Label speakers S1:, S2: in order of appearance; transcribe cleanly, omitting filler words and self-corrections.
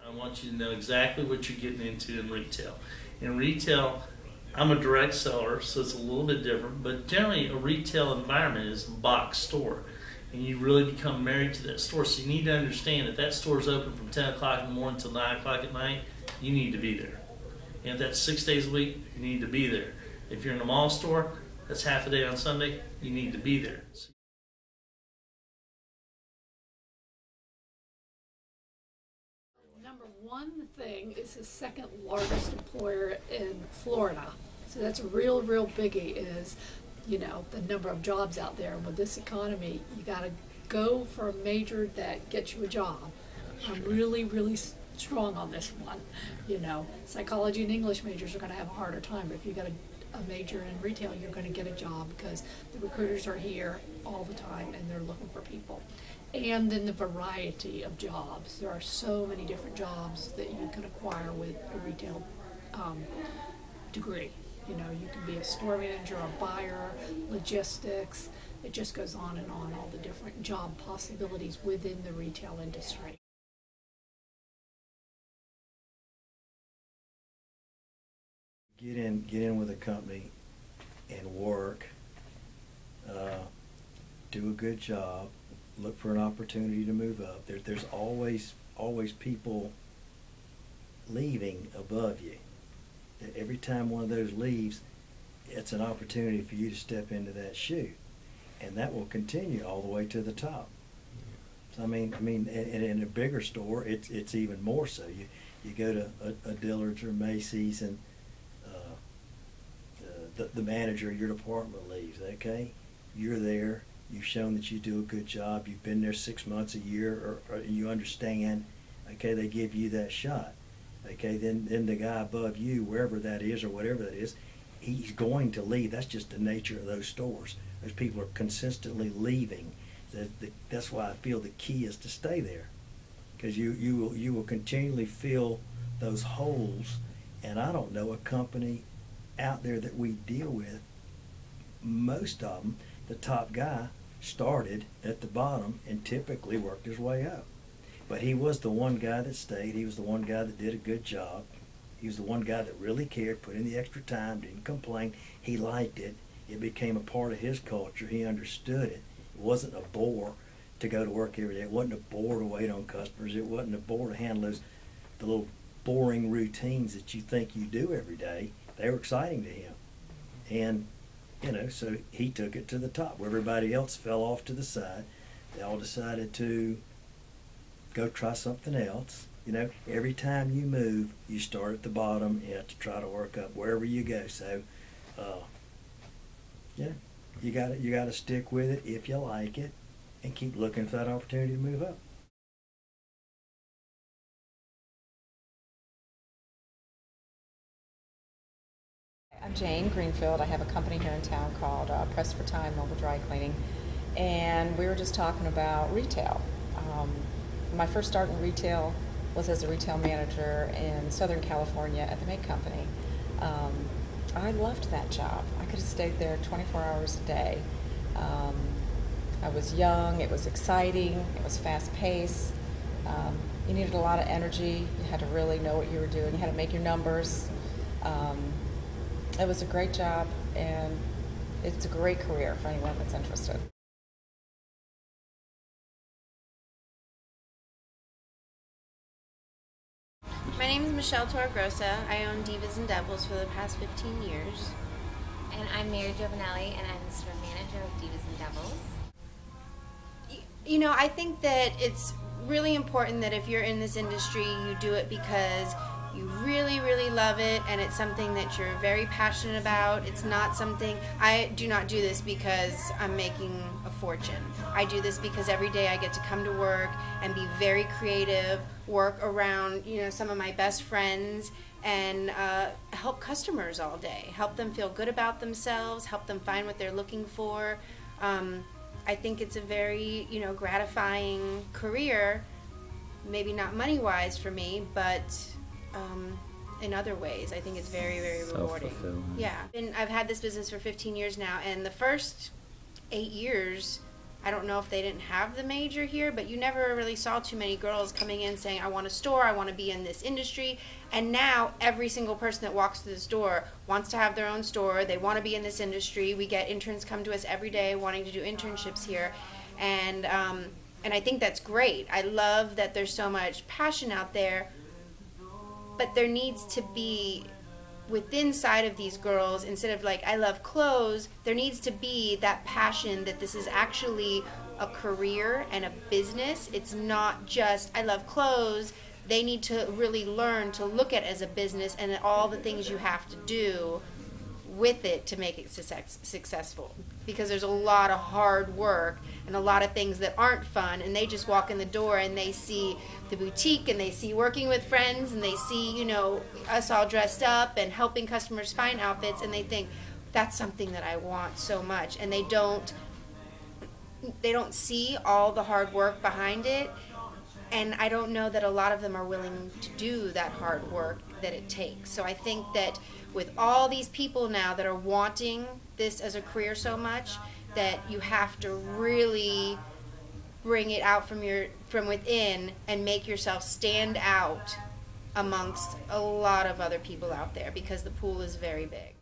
S1: I want you to know exactly what you're getting into in retail. In retail, I'm a direct seller, so it's a little bit different, but generally a retail environment is a box store. And you really become married to that store. So you need to understand that that store is open from 10 o'clock in the morning until 9 o'clock at night, you need to be there. And if that's 6 days a week, you need to be there. If you're in a mall store, that's half a day on Sunday, you need to be there.
S2: Number one thing is the second largest employer in Florida. So that's a real biggie is, you know, the number of jobs out there. And with this economy, you got to go for a major that gets you a job. I'm really strong on this one. You know, psychology and English majors are going to have a harder time. But if you got a major in retail, you're going to get a job because the recruiters are here all the time and they're looking for people. And then the variety of jobs. There are so many different jobs that you can acquire with a retail degree. You know, you can be a store manager, a buyer, logistics. It just goes on and on, all the different job possibilities within the retail industry.
S3: Get in with a company and work, do a good job, look for an opportunity to move up. There's always people leaving above you. Every time one of those leaves, it's an opportunity for you to step into that shoe, and that will continue all the way to the top. So I mean, in a bigger store, it's even more so. You go to a Dillard's or Macy's, and the manager of your department leaves. Okay, you're there. You've shown that you do a good job. You've been there 6 months, a year, or you understand. Okay, they give you that shot. Okay, then the guy above you, wherever that is or whatever that is, he's going to leave. That's just the nature of those stores. Those people are consistently leaving. That's why I feel the key is to stay there, because you will continually fill those holes. And I don't know a company out there that we deal with. Most of them, the top guy started at the bottom and typically worked his way up. But he was the one guy that stayed. He was the one guy that did a good job. He was the one guy that really cared, put in the extra time, didn't complain. He liked it. It became a part of his culture. He understood it. It wasn't a bore to go to work every day. It wasn't a bore to wait on customers. It wasn't a bore to handle the little boring routines that you think you do every day. They were exciting to him. And, you know, so he took it to the top, where everybody else fell off to the side. They all decided to go try something else. You know, every time you move, you start at the bottom. You have to try to work up wherever you go. So, yeah, you got to stick with it if you like it, and keep looking for that opportunity to move up.
S4: I'm Jane Greenfield. I have a company here in town called Press for Time Mobile Dry Cleaning, and we were just talking about retail. My first start in retail was as a retail manager in Southern California at the Make Company. I loved that job. I could have stayed there 24 hours a day. I was young, it was exciting, it was fast-paced. You needed a lot of energy, you had to really know what you were doing, you had to make your numbers. It was a great job, and it's a great career for anyone that's interested.
S5: My name is Michelle Torregrossa. I own Divas and Devils for the past 15 years.
S6: And I'm Mary Giovanelli, and I'm the store manager of Divas and Devils.
S5: You know, I think that it's really important that if you're in this industry, you do it because you really love it, and it's something that you're very passionate about. It's not something, I do not do this because I'm making a fortune. I do this because every day I get to come to work and be very creative, work around, you know, some of my best friends, and help customers all day, help them feel good about themselves, help them find what they're looking for. I think it's a very, you know, gratifying career, maybe not money-wise for me, but in other ways. I think it's very rewarding. Yeah. And I've had this business for 15 years now, and the first 8 years I don't know if they didn't have the major here, but you never really saw too many girls coming in saying, I want a store, I want to be in this industry. And now every single person that walks through this door wants to have their own store. They want to be in this industry. We get interns come to us every day wanting to do internships here. And I think that's great. I love that there's so much passion out there, but there needs to be, within side of these girls, instead of like, I love clothes, there needs to be that passion that this is actually a career and a business. It's not just, I love clothes. They need to really learn to look at it as a business and all the things you have to do with it to make it successful. Because there's a lot of hard work and a lot of things that aren't fun, and they just walk in the door and they see the boutique and they see working with friends and they see, you know, us all dressed up and helping customers find outfits, and they think that's something that I want so much, and they don't see all the hard work behind it. And I don't know that a lot of them are willing to do that hard work that it takes. So I think that with all these people now that are wanting this as a career so much, that you have to really bring it out from within and make yourself stand out amongst a lot of other people out there, because the pool is very big.